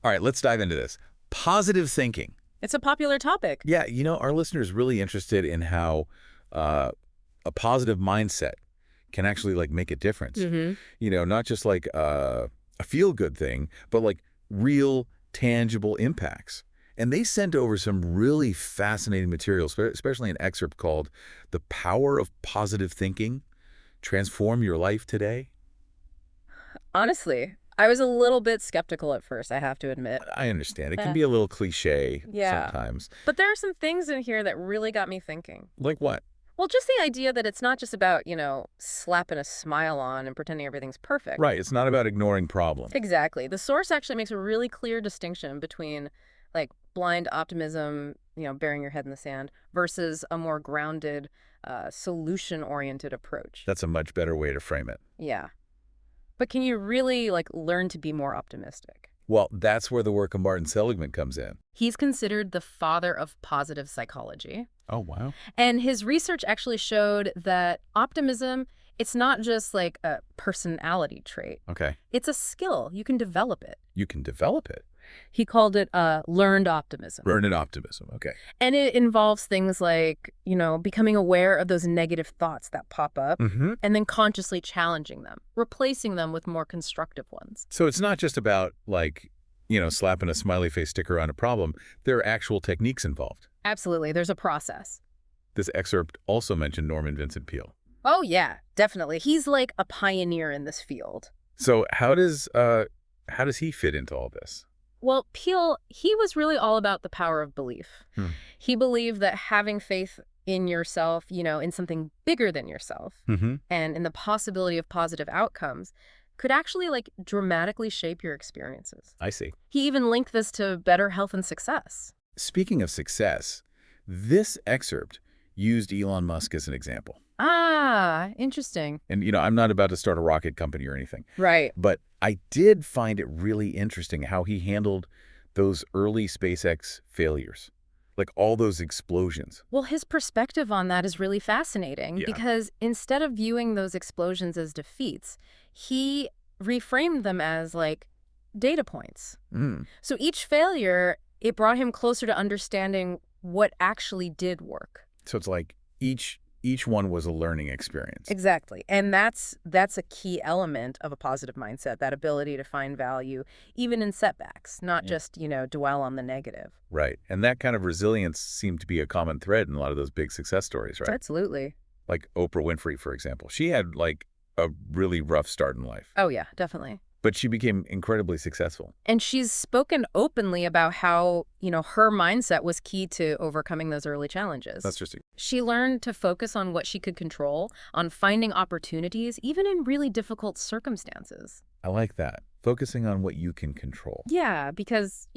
All right, let's dive into this. Positive thinking. It's a popular topic. Yeah, our listeners really interested in how uh, a positive mindset can actually like make a difference. Hmm. Not just like a feel-good thing, but like real tangible impacts. And they sent over some really fascinating materials, especially an excerpt called "The Power of Positive Thinking: Transform Your Life Today." Honestly, I was a little bit skeptical at first, I have to admit. I understand. It can Eh, be a little cliche yeah. sometimes. But there are some things in here that really got me thinking. Like what? Well, just the idea that it's not just about, slapping a smile on and pretending everything's perfect. Right. It's not about ignoring problems. Exactly. The source actually makes a really clear distinction between, like, blind optimism, burying your head in the sand, versus a more grounded, solution-oriented approach. That's a much better way to frame it. Yeah. But can you really, like, learn to be more optimistic? Well, that's where the work of Martin Seligman comes in. He's considered the father of positive psychology. Oh, wow. And his research actually showed that optimism, it's not just like a personality trait. Okay. It's a skill. You can develop it. You can develop it. He called it learned optimism. Learned optimism. Okay. And it involves things like, becoming aware of those negative thoughts that pop up Mm-hmm. and then consciously challenging them, replacing them with more constructive ones. So it's not just about like, slapping a smiley face sticker on a problem. There are actual techniques involved. Absolutely. There's a process. This excerpt also mentioned Norman Vincent Peale. Oh, yeah, definitely. He's like a pioneer in this field. So how does he fit into all this? Well, Peale, he was really all about the power of belief. Hmm. He believed that having faith in yourself, in something bigger than yourself, Mm-hmm. and in the possibility of positive outcomes, could actually, like, dramatically shape your experiences. I see. He even linked this to better health and success. Speaking of success, this excerpt used Elon Musk as an example. Ah, interesting. And, I'm not about to start a rocket company or anything, Right. but I did find it really interesting how he handled those early SpaceX failures, like all those explosions. Well, his perspective on that is really fascinating Yeah. because instead of viewing those explosions as defeats, he reframed them as, like, data points. Mm. So each failure, it brought him closer to understanding what actually did work. So it's like each one was a learning experience. Exactly. And that's a key element of a positive mindset, that ability to find value even in setbacks, not Yeah. just, dwell on the negative. Right. And that kind of resilience seemed to be a common thread in a lot of those big success stories, right? Absolutely. Like Oprah Winfrey, for example. She had like a really rough start in life, Oh, yeah, definitely. but she became incredibly successful. And she's spoken openly about how, her mindset was key to overcoming those early challenges. That's just She learned to focus on what she could control, on finding opportunities, even in really difficult circumstances. I like that. Focusing on what you can control. Yeah, because,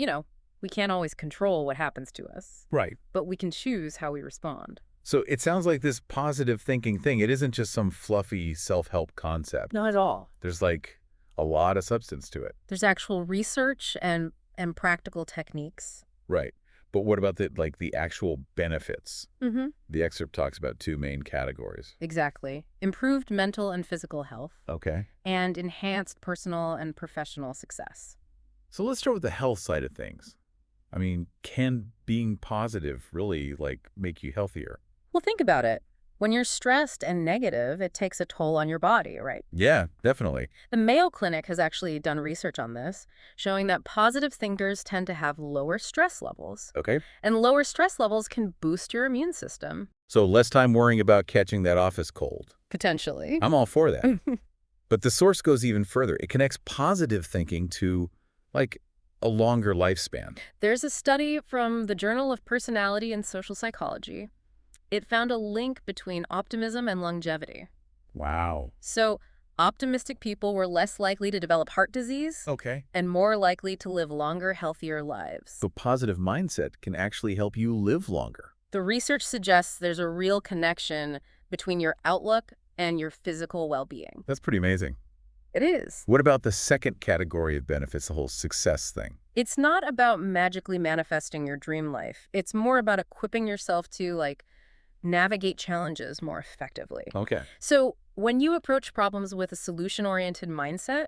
we can't always control what happens to us, Right. but we can choose how we respond. So it sounds like this positive thinking thing, it isn't just some fluffy self-help concept. Not at all. There's like a lot of substance to it. There's actual research and practical techniques. Right. But what about the actual benefits? Mm-hmm. The excerpt talks about two main categories. Exactly. Improved mental and physical health, Okay. and enhanced personal and professional success. So let's start with the health side of things. I mean, can being positive really make you healthier? Well, think about it. When you're stressed and negative, it takes a toll on your body, right? Yeah, definitely. The Mayo Clinic has actually done research on this, showing that positive thinkers tend to have lower stress levels. Okay. And lower stress levels can boost your immune system. So less time worrying about catching that office cold. Potentially. I'm all for that. But the source goes even further. It connects positive thinking to a longer lifespan. There's a study from the Journal of Personality and Social Psychology. It found a link between optimism and longevity. Wow. So optimistic people were less likely to develop heart disease Okay. and more likely to live longer, healthier lives. So positive mindset can actually help you live longer. The research suggests there's a real connection between your outlook and your physical well-being. That's pretty amazing. It is. What about the second category of benefits, the whole success thing? It's not about magically manifesting your dream life. It's more about equipping yourself to, navigate challenges more effectively. Okay. So when you approach problems with a solution-oriented mindset,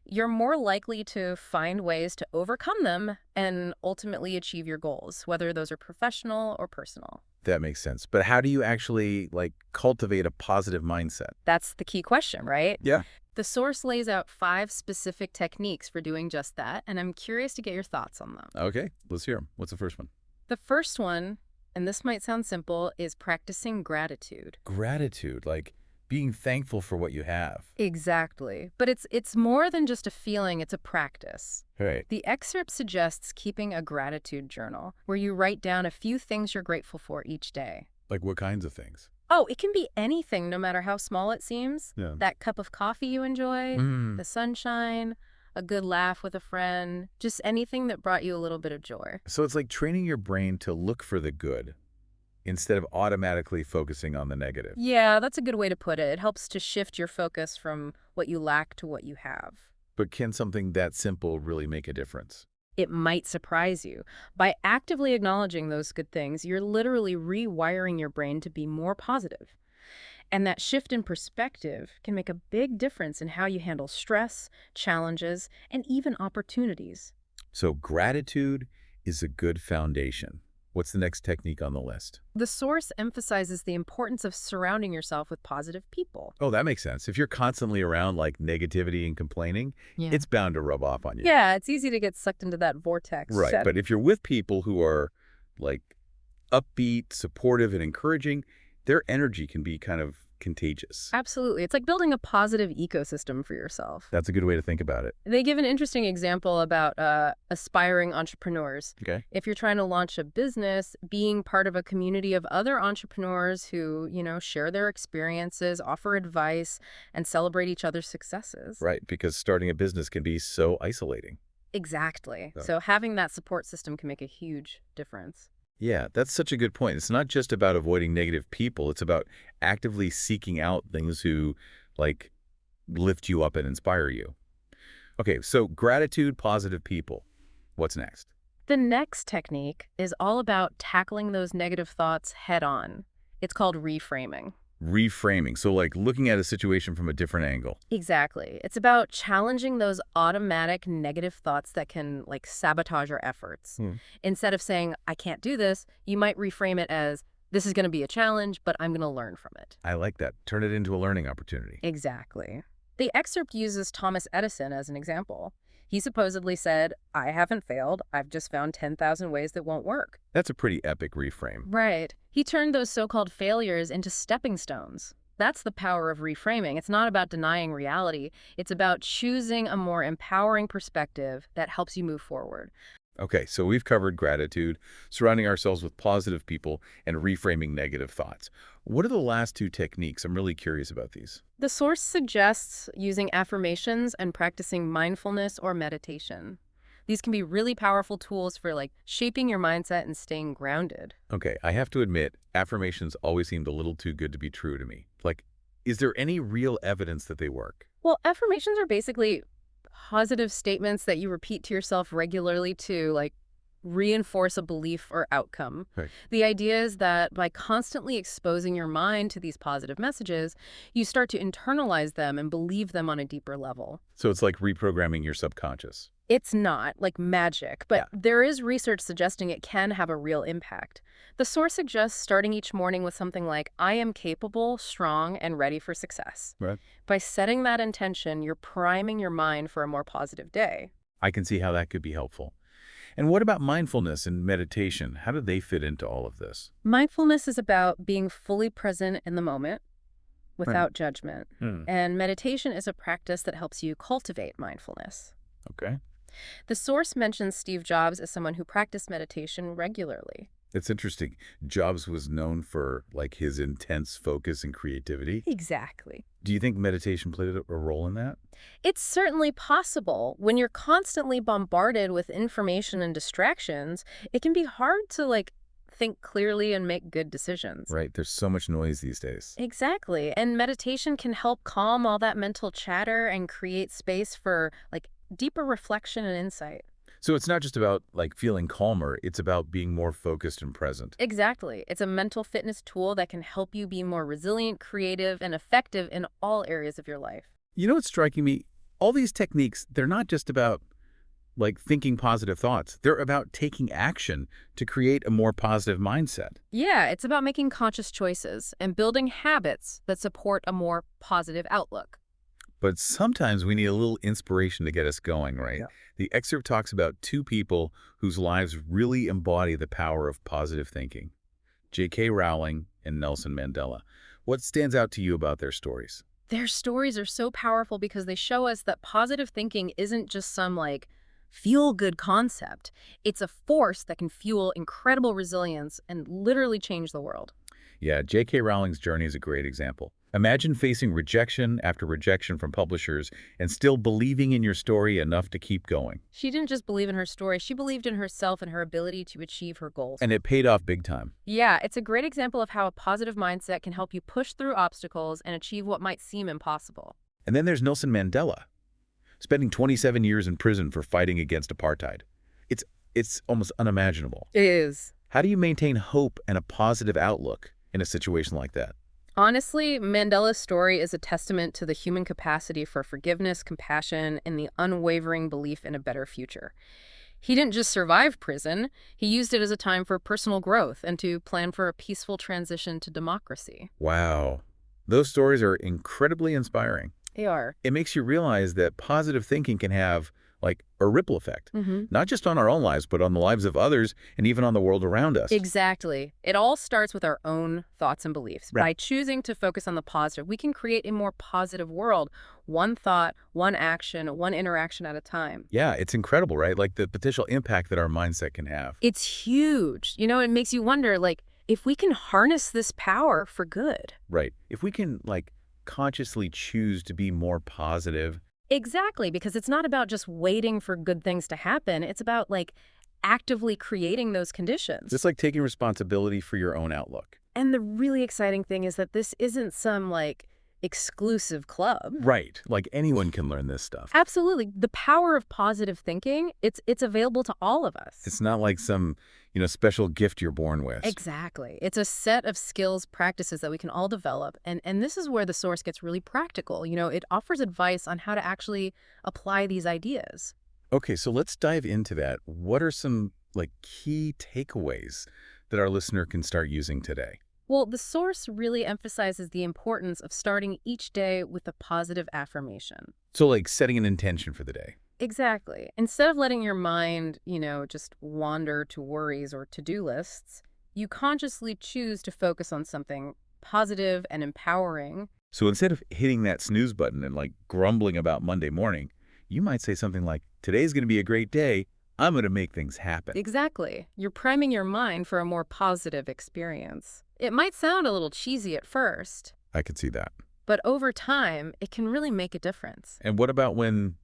you're more likely to find ways to overcome them and ultimately achieve your goals, whether those are professional or personal. That makes sense. But how do you actually, like, cultivate a positive mindset? That's the key question, right? Yeah. The source lays out 5 specific techniques for doing just that, and I'm curious to get your thoughts on them. Okay, let's hear them. What's the first one? The first one, and this might sound simple, is practicing gratitude. Gratitude, like being thankful for what you have. Exactly. But it's more than just a feeling, it's a practice. Right. The excerpt suggests keeping a gratitude journal where you write down a few things you're grateful for each day. Like what kinds of things? Oh, it can be anything, no matter how small it seems. Yeah. That cup of coffee you enjoyed, Mm. the sunshine, a good laugh with a friend, just anything that brought you a little bit of joy. So it's like training your brain to look for the good instead of automatically focusing on the negative. Yeah, that's a good way to put it. It helps to shift your focus from what you lack to what you have. But can something that simple really make a difference? It might surprise you. By actively acknowledging those good things, you're literally rewiring your brain to be more positive. And that shift in perspective can make a big difference in how you handle stress, challenges, and even opportunities. So gratitude is a good foundation. What's the next technique on the list? The source emphasizes the importance of surrounding yourself with positive people. Oh, that makes sense. If you're constantly around like negativity and complaining, Yeah. it's bound to rub off on you. Yeah, it's easy to get sucked into that vortex. Right. But if you're with people who are like upbeat, supportive, and encouraging, their energy can be kind of contagious. Absolutely. It's like building a positive ecosystem for yourself. That's a good way to think about it. They give an interesting example about aspiring entrepreneurs. Okay. If you're trying to launch a business, being part of a community of other entrepreneurs who, share their experiences, offer advice, and celebrate each other's successes. Right. Because starting a business can be so isolating. Exactly. So- So having that support system can make a huge difference. Yeah, that's such a good point. It's not just about avoiding negative people. It's about actively seeking out things who, like, lift you up and inspire you. Okay, so gratitude, positive people. What's next? The next technique is all about tackling those negative thoughts head on. It's called reframing. Reframing. So, like, looking at a situation from a different angle. Exactly. It's about challenging those automatic negative thoughts that can, sabotage our efforts. Instead of saying, I can't do this, you might reframe it as, this is going to be a challenge, but I'm going to learn from it. I like that. Turn it into a learning opportunity. Exactly. The excerpt uses Thomas Edison as an example. He supposedly said, I haven't failed. I've just found 10,000 ways that won't work. That's a pretty epic reframe. Right. He turned those so-called failures into stepping stones. That's the power of reframing. It's not about denying reality. It's about choosing a more empowering perspective that helps you move forward. Okay, so we've covered gratitude, surrounding ourselves with positive people, and reframing negative thoughts. What are the last 2 techniques? I'm really curious about these. The source suggests using affirmations and practicing mindfulness or meditation. These can be really powerful tools for shaping your mindset and staying grounded. Okay, I have to admit, affirmations always seemed a little too good to be true to me. Like, is there any real evidence that they work? Well, affirmations are basically positive statements that you repeat to yourself regularly to reinforce a belief or outcome. Right. The idea is that by constantly exposing your mind to these positive messages, you start to internalize them and believe them on a deeper level. So it's like reprogramming your subconscious. It's not like magic, but Yeah. there is research suggesting it can have a real impact. The source suggests starting each morning with something like, I am capable, strong, and ready for success. Right. By setting that intention, you're priming your mind for a more positive day. I can see how that could be helpful. And what about mindfulness and meditation? How do they fit into all of this? Mindfulness is about being fully present in the moment without judgment. And meditation is a practice that helps you cultivate mindfulness. Okay. The source mentions Steve Jobs as someone who practiced meditation regularly. It's interesting. Jobs was known for his intense focus and creativity. Exactly. Do you think meditation played a role in that? It's certainly possible. When you're constantly bombarded with information and distractions, it can be hard to think clearly and make good decisions. Right. There's so much noise these days. Exactly. And meditation can help calm all that mental chatter and create space for deeper reflection and insight. So it's not just about feeling calmer, it's about being more focused and present. Exactly. It's a mental fitness tool that can help you be more resilient, creative, and effective in all areas of your life. You know what's striking me? all these techniques, they're not just about like thinking positive thoughts. They're about taking action to create a more positive mindset. Yeah, it's about making conscious choices and building habits that support a more positive outlook. But sometimes we need a little inspiration to get us going, right? Yeah. The excerpt talks about two people whose lives really embody the power of positive thinking. J.K. Rowling and Nelson Mandela. What stands out to you about their stories? Their stories are so powerful because they show us that positive thinking isn't just some like feel-good concept. It's a force that can fuel incredible resilience and literally change the world. Yeah, J.K. Rowling's journey is a great example. Imagine facing rejection after rejection from publishers and still believing in your story enough to keep going. She didn't just believe in her story, she believed in herself and her ability to achieve her goals. And it paid off big time. Yeah, it's a great example of how a positive mindset can help you push through obstacles and achieve what might seem impossible. And then there's Nelson Mandela, spending 27 years in prison for fighting against apartheid. It's almost unimaginable. It is. How do you maintain hope and a positive outlook in a situation like that? Honestly, Mandela's story is a testament to the human capacity for forgiveness, compassion, and the unwavering belief in a better future. He didn't just survive prison, he used it as a time for personal growth and to plan for a peaceful transition to democracy. Wow. Those stories are incredibly inspiring. They are. It makes you realize that positive thinking can have like a ripple effect, Mm-hmm. not just on our own lives, but on the lives of others and even on the world around us. Exactly. It all starts with our own thoughts and beliefs. Right. By choosing to focus on the positive, we can create a more positive world, one thought, one action, one interaction at a time. Yeah, it's incredible, right? Like the potential impact that our mindset can have. It's huge. You know, it makes you wonder, like, if we can harness this power for good. Right. If we can like consciously choose to be more positive. Exactly, because it's not about just waiting for good things to happen. It's about, like, actively creating those conditions. Just like taking responsibility for your own outlook. And the really exciting thing is that this isn't some, like, exclusive club. Right. Like anyone can learn this stuff. Absolutely. The power of positive thinking, it's available to all of us. It's not like some, special gift you're born with. Exactly. It's a set of skills, practices that we can all develop. And this is where the source gets really practical. You know, it offers advice on how to actually apply these ideas. Okay, so let's dive into that. What are some like key takeaways that our listener can start using today? Well, the source really emphasizes the importance of starting each day with a positive affirmation. So like setting an intention for the day. Exactly. Instead of letting your mind, just wander to worries or to-do lists, you consciously choose to focus on something positive and empowering. So instead of hitting that snooze button and like grumbling about Monday morning, you might say something like, today's going to be a great day. I'm going to make things happen. Exactly. You're priming your mind for a more positive experience. It might sound a little cheesy at first, I could see that. but over time, it can really make a difference. And what about when,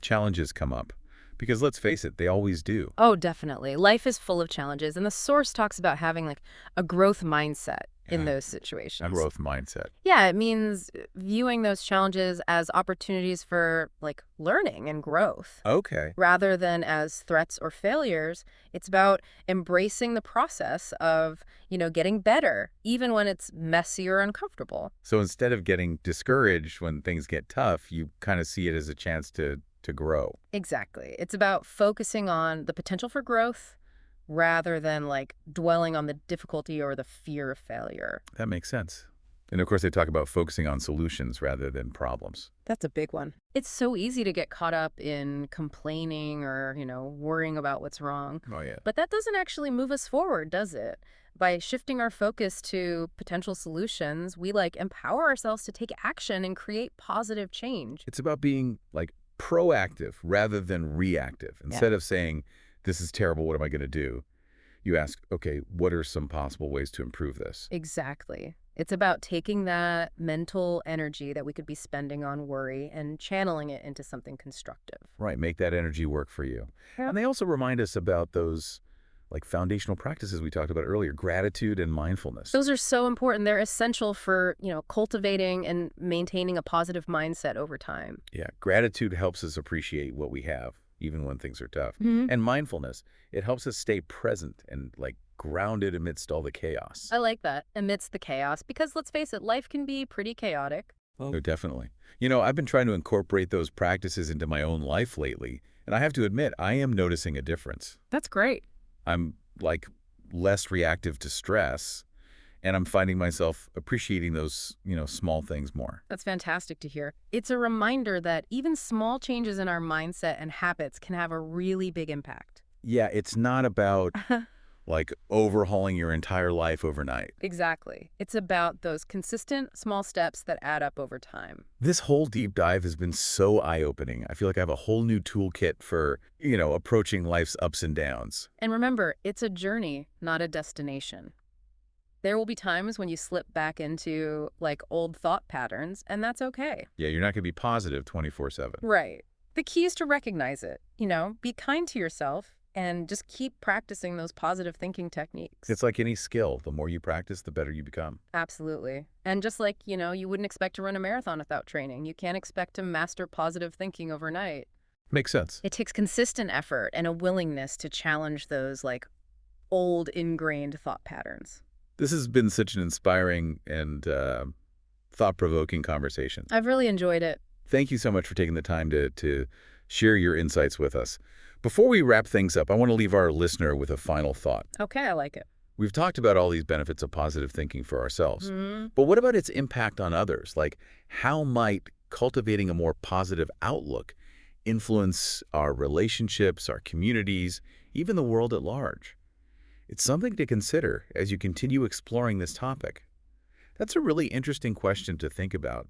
challenges come up? Because let's face it, they always do. Oh, definitely. Life is full of challenges, and the source talks about having like a growth mindset in Yeah. those situations. A growth mindset. Yeah, it means viewing those challenges as opportunities for like learning and growth. Okay. Rather than as threats or failures, it's about embracing the process of, getting better, even when it's messy or uncomfortable. So instead of getting discouraged when things get tough, you kind of see it as a chance to grow. Exactly. It's about focusing on the potential for growth rather than like dwelling on the difficulty or the fear of failure. That makes sense. And of course, they talk about focusing on solutions rather than problems. That's a big one. It's so easy to get caught up in complaining or, worrying about what's wrong. Oh, yeah. But that doesn't actually move us forward, does it? By shifting our focus to potential solutions, we like empower ourselves to take action and create positive change. It's about being like proactive rather than reactive. Instead of saying, this is terrible, what am I going to do? You ask, okay, what are some possible ways to improve this? Exactly. It's about taking that mental energy that we could be spending on worry and channeling it into something constructive. Right, make that energy work for you. Yeah. And they also remind us about those like foundational practices we talked about earlier, gratitude and mindfulness. Those are so important. They're essential for, cultivating and maintaining a positive mindset over time. Yeah, gratitude helps us appreciate what we have, even when things are tough. Mhm. And mindfulness, it helps us stay present and like grounded amidst all the chaos. I like that, amidst the chaos, because let's face it, life can be pretty chaotic. Oh, definitely. I've been trying to incorporate those practices into my own life lately, and I have to admit, I am noticing a difference. That's great. I'm, like, less reactive to stress, and I'm finding myself appreciating those, small things more. That's fantastic to hear. It's a reminder that even small changes in our mindset and habits can have a really big impact. Yeah, it's not about, like, overhauling your entire life overnight. Exactly. It's about those consistent small steps that add up over time. This whole deep dive has been so eye-opening. I feel like I have a whole new toolkit for, approaching life's ups and downs. And remember, it's a journey, not a destination. There will be times when you slip back into like old thought patterns, and that's okay. Yeah, you're not going to be positive 24/7. Right. The key is to recognize it, be kind to yourself and just keep practicing those positive thinking techniques. It's like any skill. The more you practice, the better you become. Absolutely. And just like, you wouldn't expect to run a marathon without training. You can't expect to master positive thinking overnight. Makes sense. It takes consistent effort and a willingness to challenge those like old ingrained thought patterns. This has been such an inspiring and thought-provoking conversation. I've really enjoyed it. Thank you so much for taking the time to share your insights with us. Before we wrap things up, I want to leave our listener with a final thought. Okay, I like it. We've talked about all these benefits of positive thinking for ourselves, Mhm. but what about its impact on others? Like, how might cultivating a more positive outlook influence our relationships, our communities, even the world at large? It's something to consider as you continue exploring this topic. That's a really interesting question to think about.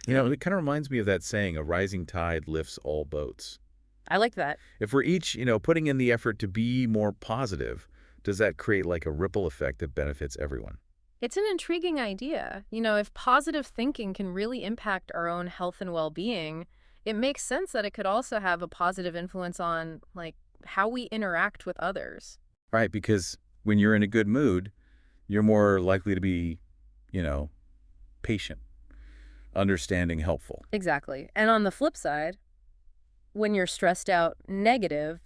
It kind of reminds me of that saying, a rising tide lifts all boats. I like that. If we're each, putting in the effort to be more positive, does that create like a ripple effect that benefits everyone? It's an intriguing idea. If positive thinking can really impact our own health and well-being, it makes sense that it could also have a positive influence on like how we interact with others. Right? Because when you're in a good mood, you're more likely to be, you know, patient, understanding, helpful. Exactly. And on the flip side, when you're stressed out negative,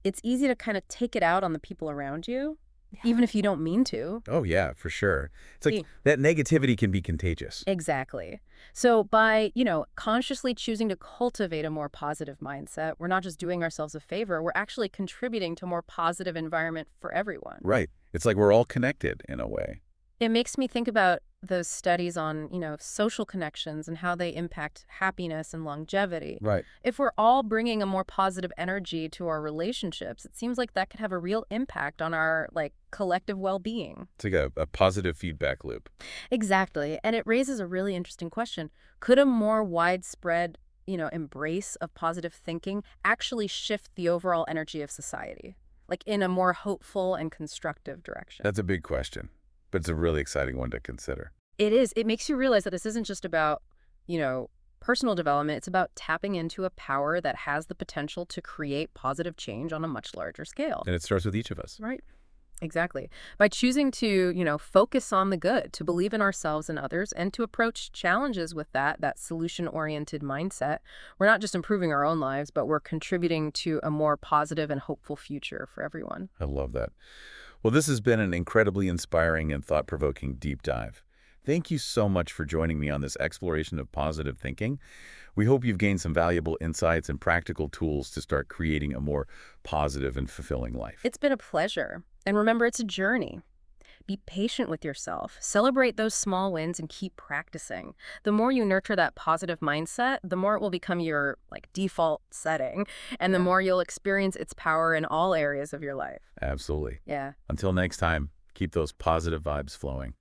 it's easy to kind of take it out on the people around you, even if you don't mean to. Oh, yeah, for sure. It's like See, that negativity can be contagious. exactly. So by, consciously choosing to cultivate a more positive mindset, we're not just doing ourselves a favor, we're actually contributing to a more positive environment for everyone. Right. It's like we're all connected in a way. It makes me think about those studies on, social connections and how they impact happiness and longevity. Right. If we're all bringing a more positive energy to our relationships, it seems like that could have a real impact on our, like, collective well-being. It's like a positive feedback loop. Exactly. And it raises a really interesting question. Could a more widespread, embrace of positive thinking actually shift the overall energy of society, like in a more hopeful and constructive direction? That's a big question, but it's a really exciting one to consider. It is. It makes you realize that this isn't just about, personal development. It's about tapping into a power that has the potential to create positive change on a much larger scale. And it starts with each of us. Right. Exactly. By choosing to, focus on the good, to believe in ourselves and others, and to approach challenges with that solution-oriented mindset, we're not just improving our own lives, but we're contributing to a more positive and hopeful future for everyone. I love that. Well, this has been an incredibly inspiring and thought-provoking deep dive. Thank you so much for joining me on this exploration of positive thinking. We hope you've gained some valuable insights and practical tools to start creating a more positive and fulfilling life. It's been a pleasure. And remember, it's a journey. Be patient with yourself. Celebrate those small wins and keep practicing. The more you nurture that positive mindset, the more it will become your default setting, and the more you'll experience its power in all areas of your life. Absolutely. Yeah. Until next time, keep those positive vibes flowing.